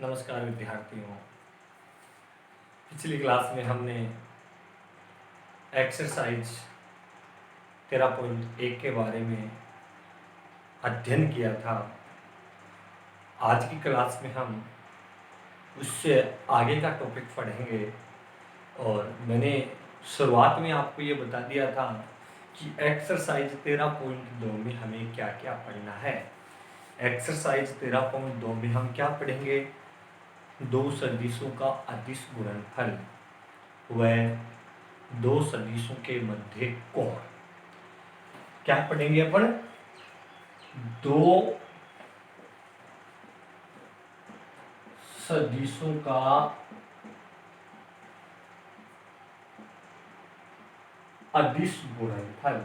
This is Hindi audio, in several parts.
नमस्कार विद्यार्थियों। पिछली क्लास में हमने एक्सरसाइज 13.1 के बारे में अध्ययन किया था। आज की क्लास में हम उससे आगे का टॉपिक पढ़ेंगे और मैंने शुरुआत में आपको ये बता दिया था कि एक्सरसाइज 13.2 में हमें क्या क्या पढ़ना है। एक्सरसाइज 13.2 में हम क्या पढ़ेंगे? दो सदिशों का अदिश गुणनफल व दो सदिशों के मध्य कोण। क्या पढ़ेंगे अपन? दो सदिशों का अदिश गुणनफल।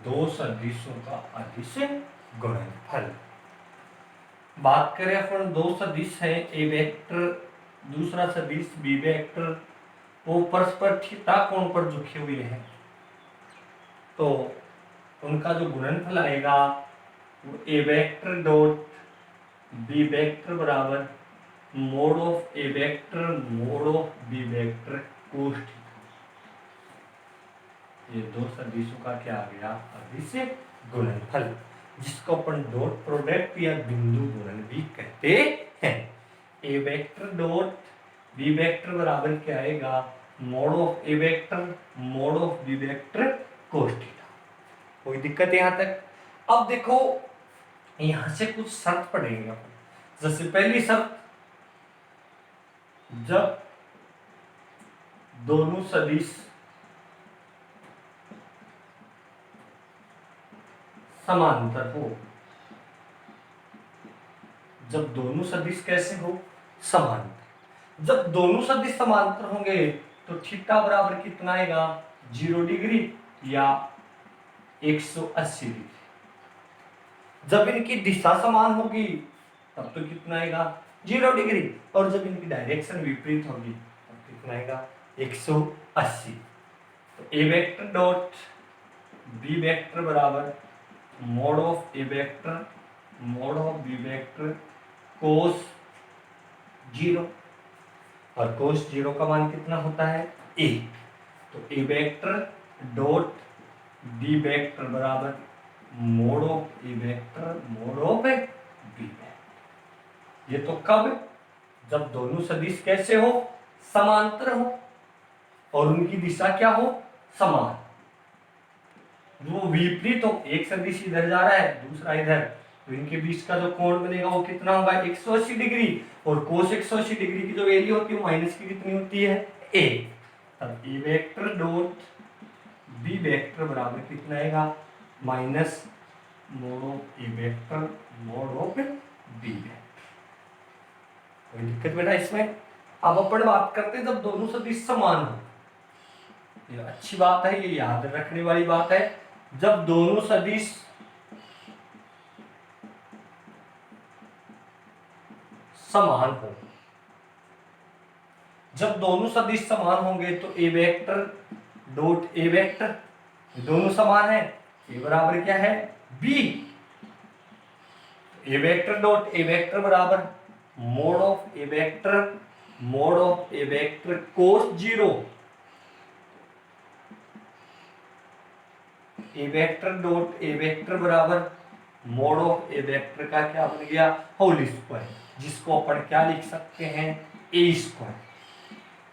दो सदिशों का अदिश गुणनफल। बात करें अपन, दो सदिश है, ए वेक्टर दूसरा सदिश बी वेक्टर, वो परस्पर थीटा कोण पर झुके हुए हैं, तो उनका जो गुणनफल आएगा वो A vector dot B vector बराबर mod of A vector mod of B vector cos theta. ये दो सदिशों का क्या आ गया? अदिश गुणनफल, जिसको अपन डॉट प्रोडक्ट या बिंदु गुणन भी कहते हैं। A vector dot B vector बराबर क्या आएगा? Mod of A vector mod of B vector cos theta. कोई दिक्कत यहां तक? अब देखो, यहां से कुछ शर्त पढ़ेंगे अपन। जैसे पहली शर्त, जब दोनों सदिश समांतर हो। जब दोनों सदिश कैसे हो? समांतर। जब दोनों सदिश समांतर होंगे तो थीटा बराबर कितना आएगा? 0 डिग्री या 180 डिग्री। जब इनकी दिशा समान होगी तब तो कितना आएगा? 0 डिग्री। और जब इनकी डायरेक्शन विपरीत होगी तब कितना आएगा? 180। तो A vector dot B vector बराबर mod of A vector mod of B vector cos 0। और कोस 0 का मान कितना होता है? 1। तो A vector dot B vector बराबर mod of A vector mod of B vector. ये तो कब? जब दोनों सदिश कैसे हो? समांतर हो और उनकी दिशा क्या हो? समान। वो विपरीत हो, एक सदिश इधर जा रहा है दूसरा इधर, तो इनके बीच का जो कोण बनेगा वो कितना होगा? 180 डिग्री। और कोस 180 डिग्री की जो वैल्यू होती है वो माइनस की कितनी होती है? 1। तब A vector dot B vector बराबर कितना आएगा? Minus mod of A vector mod of B vector. कोई दिक्कत बेटा इसमें? अब अपन बात करते हैं जब दोनों सदिश समान हो। ये अच्छी बात है, ये याद रखने वाली बात है। जब दोनों सदिश समान हो, जब दोनों सदिश समान होंगे तो A vector dot A vector, दोनों समान है, ए बराबर क्या है? B. A vector dot A vector बराबर mod of A vector mod of A vector cos 0। A vector dot A vector बराबर मोड ऑफ ए वेक्टर का क्या बन गया? होल स्क्वायर, जिसको अपन क्या लिख सकते हैं? ए स्क्वायर।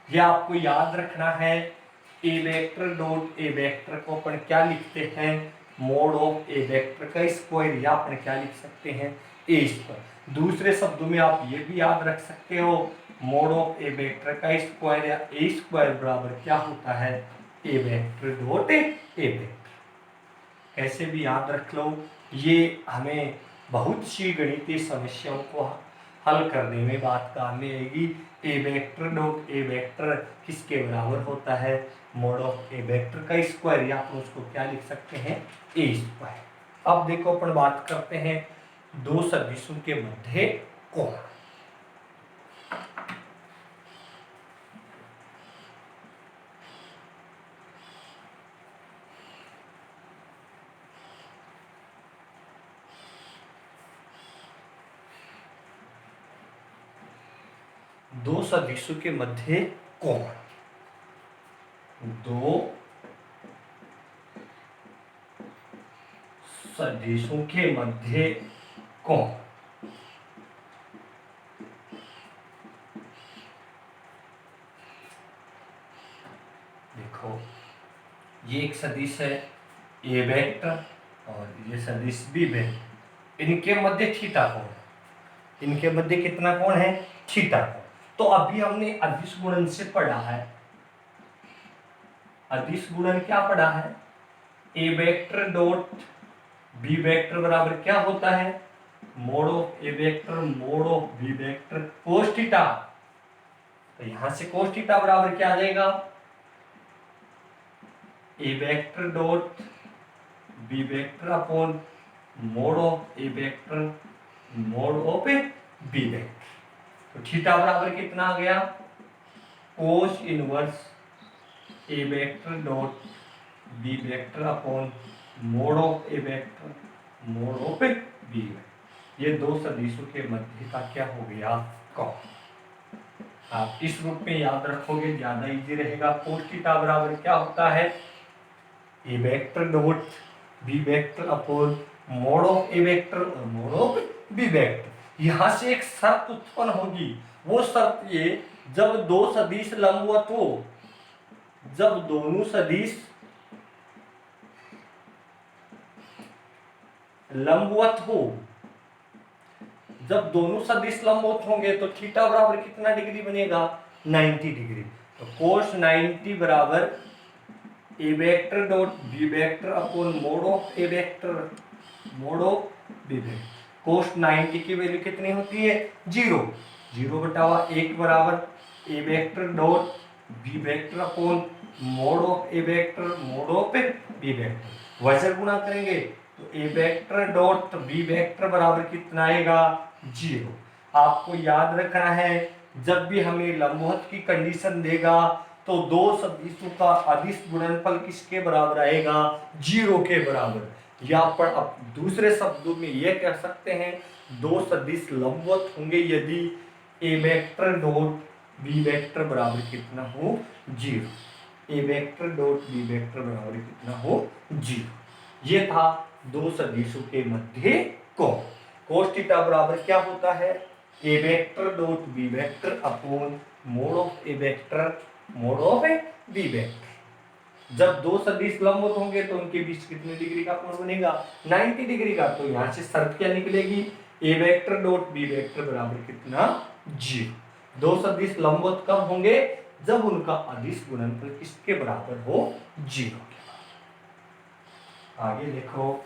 ये आपको याद रखना है। A vector dot A vector को अपन क्या लिखते हैं? मोड ऑफ ए वेक्टर का स्क्वायर, या अपन क्या लिख सकते हैं? ए स्क्वायर। दूसरे शब्दों में आप ये भी याद रख सकते हो, मोड ऑफ ए वेक्टर का स्क्वायर या ए स्क्वायर बराबर क्या होता है? A vector dot A vector. कैसे भी याद रख लो, ये हमें बहुत सी गणितीय समस्याओं को हल करने में बात काम में आएगी। ए वेक्टर डॉट ए वेक्टर किसके बराबर होता है? मोड ऑफ ए वेक्टर का स्क्वायर, या आप उसको क्या लिख सकते हैं? ए स्क्वायर। अब देखो अपन बात करते हैं दो सदिशों के मध्य कोण। दो सदिशों के मध्य कोण, दो सदिशों के मध्य कोण। देखो ये एक सदिश है ए वेक्टर और ये सदिश बी वेक्टर, इनके मध्य थीटा कोण है, इनके मध्य कितना कोण है, थीटा कोण। तो अभी हमने अदिश गुणन से पढ़ा है, अदिश गुणन क्या पढ़ा है, A vector dot B vector बराबर क्या होता है, mod of A vector mod of B vector cos theta. तो यहां से कोस थीटा बराबर क्या आ जाएगा, A vector dot B vector upon mod of A vector mod of A B vector. तो थीटा बराबर कितना आ गया, cos inverse A vector dot B vector upon mod of A vector mod of A B vector. ये दो सदिशों के मध्य का क्या हो गया, कोण। आप इस रूप में याद रखोगे ज्यादा इजी रहेगा। कोस थीटा बराबर क्या होता है, A vector dot B vector upon mod of A vector और मोड ऑफ बी वेक्टर। यहां से एक शर्त उत्पन्न होगी, वो शर्त ये, जब दो सदिश लंबवत हो, जब दोनों सदिश लंबवत हो, जब दोनों सदिश लंबवत होंगे तो थीटा बराबर कितना डिग्री बनेगा, 90 डिग्री। तो कोस 90 बराबर A vector dot B vector upon mod of A vector mod of B vector. Cos 90 की वैल्यू कितनी होती है, 0, 0/1 बराबर A vector dot B vector upon mod of A vector mod of B vector. वैसे गुणा करेंगे तो A vector dot B vector बराबर कितना आएगा, 0। आपको याद रखना है, जब भी हमें लंबवत की कंडीशन देगा तो दो सदिशों का अदिश गुणनफल किसके बराबर आएगा, 0 के बराबर। या पर अब दूसरे शब्दों में यह कह सकते हैं, दो सदिश लंबवत होंगे यदि ए वेक्टर डॉट बी वेक्टर बराबर कितना हो, 0। A vector dot B vector बराबर कितना हो, 0। ये था दो सदिशों के मध्य कोण। कोस थीटा बराबर क्या होता है, A vector dot B vector upon mod of A vector mod of B vector. जब दो सदिश लंबवत होंगे तो उनके बीच कितने डिग्री का कोण बनेगा, 90 डिग्री का। तो यहां से शर्त क्या निकलेगी, ए वेक्टर डॉट बी वेक्टर बराबर कितना, 0। दो सदिश लंबवत कब होंगे, जब उनका अदिश गुणनफल किसके बराबर हो, 0 के बराबर। आगे देखो,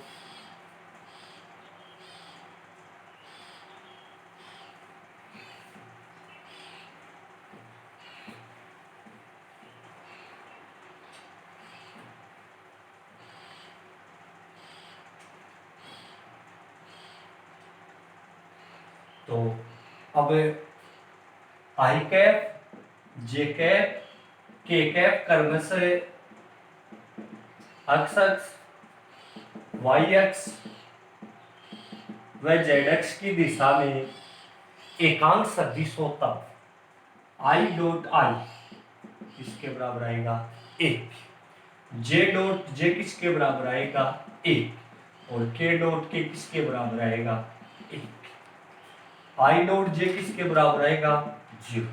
तो अब आई कैप जे कैप के कैप क्रमशः एक्स अक्ष वाई अक्ष व जेड अक्ष की दिशा में एकांक सदिश हो तब आई डॉट आई किसके बराबर आएगा, 1। जे डॉट जे किसके बराबर आएगा, 1। और के डॉट के किसके बराबर आएगा, 1। आई डॉट जे किसके बराबर आएगा, 0।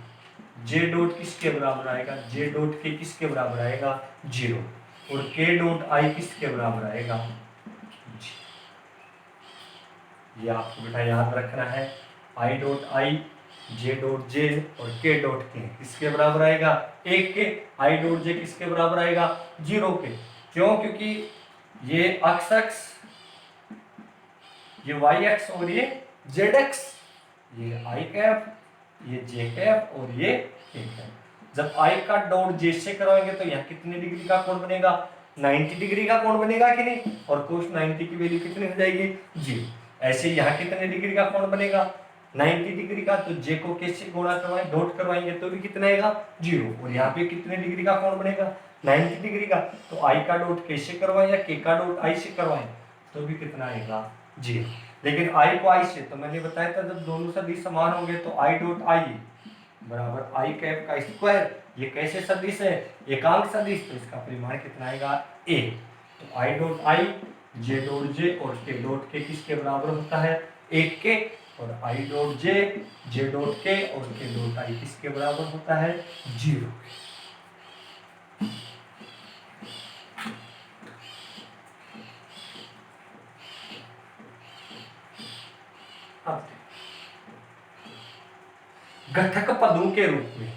जे डॉट किसके बराबर आएगा, जे डॉट के किसके बराबर आएगा, 0। और के डॉट आई किसके बराबर आएगा, 0। ये आपको बेटा याद रखना है। I dot I, J dot J और के डॉट के किसके बराबर आएगा, 1 के। आई डॉट जे किसके बराबर आएगा, 0 के। क्यों, क्योंकि ये एक्स, ये वाई एक्स और ये जेड एक्स, ये आई कैप, ये जे कैप और ये के कैप। जब आई का डॉट जे से कराएंगे तो यहाँ कितने डिग्री का कोण बनेगा, 90 डिग्री का कोण बनेगा कि नहीं। और कोस 90 की वैल्यू कितनी हो जाएगी, 0। ऐसे यहाँ कितने डिग्री का कोण बनेगा, 90 डिग्री का। तो जे को के से गुणा करवाएं, डॉट करवाएंगे तो भी कितना आएगा, 0। और यहाँ पे कितने डिग्री का कोण बनेगा, 90 डिग्री का। तो आई का डॉट के से करवाएं या के का डॉट आई से करवाएं तो भी कितना आएगा, 0। लेकिन आई को आई से, तो मैंने बताया था जब दोनों सदिश समान होंगे तो आई डॉट आई बराबर आई कैप का स्क्वायर। ये कैसे सदिश है? एकांक सदिश, तो इसका परिमाण कितना आएगा? ए। तो I dot I, J dot J और के डॉट के किसके बराबर होता है? 1 के। और I dot J, J dot के और के डॉट आई किसके बराबर होता है? 0 के। अब घटक पदों के रूप में,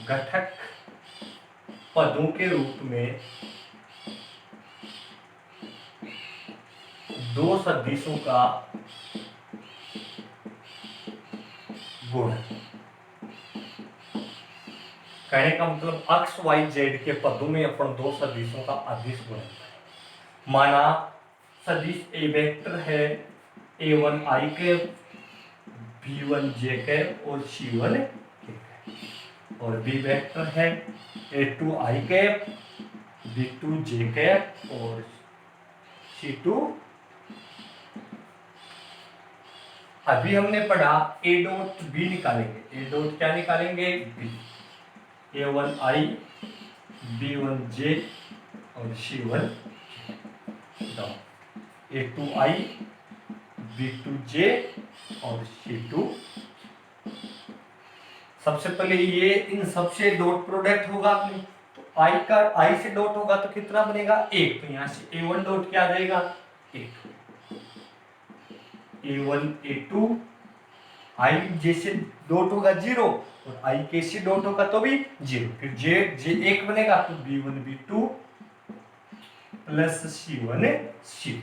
घटक पदों के रूप में दो सदिशों का गुण। कहने का मतलब एक्स वाई जेड के पदों में अपन दो सदिशों का अदिश गुण है। माना सदिश ए वेक्टर है a1 i cap, b1 j cap और c1 k कैप, और बी वेक्टर है a2 i cap, b2 j cap और c2। अभी हमने पढ़ा a डॉट b निकालेंगे, a डॉट क्या निकालेंगे? b। a1 i, b1 j और c1 a2 i, b2 j और c2। सबसे पहले ये इन सबसे डॉट प्रोडक्ट होगा अपने, तो i का i से डॉट होगा तो कितना बनेगा? 1। तो यहां से a1 डॉट क्या आ जाएगा? 1। a1 a2 i जैसे डॉट होगा 0 और i के से डॉट होगा तो भी 0। फिर j 1 बनेगा तो b1 b2 plus c1 c2।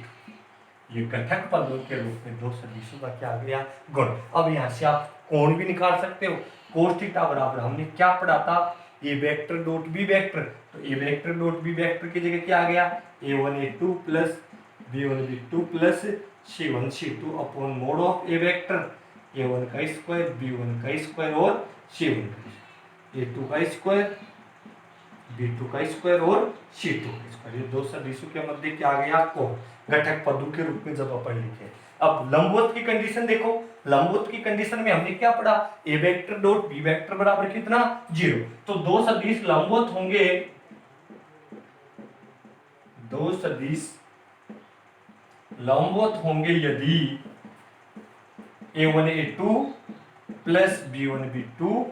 ये घटक पदों के रूप में दो सदिशों का क्या गया? गुण। अब यहाँ से आप कोण भी निकाल सकते हो। कोस थीटा बराबर हमने क्या पढ़ा था? ए वेक्टर डॉट बी वेक्टर। तो A vector dot B vector की जगह क्या आ गया? a1 a2 plus b1 b2 plus c1 c2 upon mod of A vector a1 का स्क्वायर, b1 का स्क्वायर और c1 का, a2 का स्क्वायर, b2 का स्क्वायर और c2 का स्क्वायर। ये दो सदिशों के मध्य क्या आ गया? कोण। घटक पदों के रूप में जब अपन लिखे। अब लंबवत की कंडीशन देखो। लंबवत की कंडीशन में हमने क्या पढ़ा? ए वेक्टर डॉट बी वेक्टर बराबर कितना? 0। तो दो सदिश लंबवत होंगे, दो सदिश लंबवत होंगे यदि a1 a2 plus b1 b2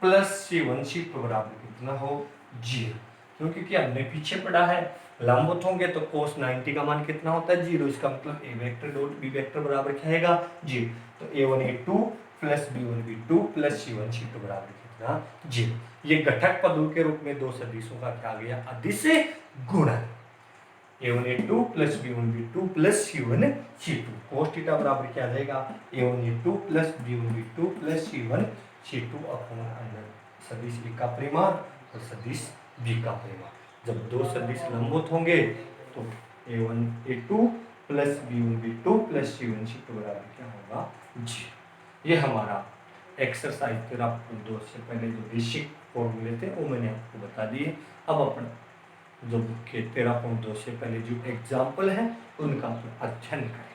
plus c1 c2 बराबर कितना हो? 0। क्योंकि क्या हमने पीछे पढ़ा है लंबवत होंगे तो cos 90 का मान कितना होता है? 0। इसका मतलब ए वेक्टर डॉट बी वेक्टर बराबर क्या आएगा? 0। तो a1 a2 plus b1 b2 plus c1 c2 बराबर कितना? 0। ये घटक पदों के रूप में दो सदिशों का क्या गया? अदिश गुणन। a1 a2 plus b1 b2 plus c1 c2। cos theta बराबर क्या आ जाएगा? a1 a2 plus b1 b2 plus c1 c2 upon under सदिश ए का परिमाण और सदिश बी का परिमाण। जब दो सदिश लंबवत होंगे तो a1 a2 plus b1 b2 plus c1 c2 बराबर क्या होगा? 0। ये हमारा एक्सरसाइज 13.2 से पहले जो बेसिक फॉर्मूले थे वो मैंने आपको बता दिए। अब अपन जो बुक के 13.2 से पहले जो एग्जाम्पल है उनका अध्ययन करें।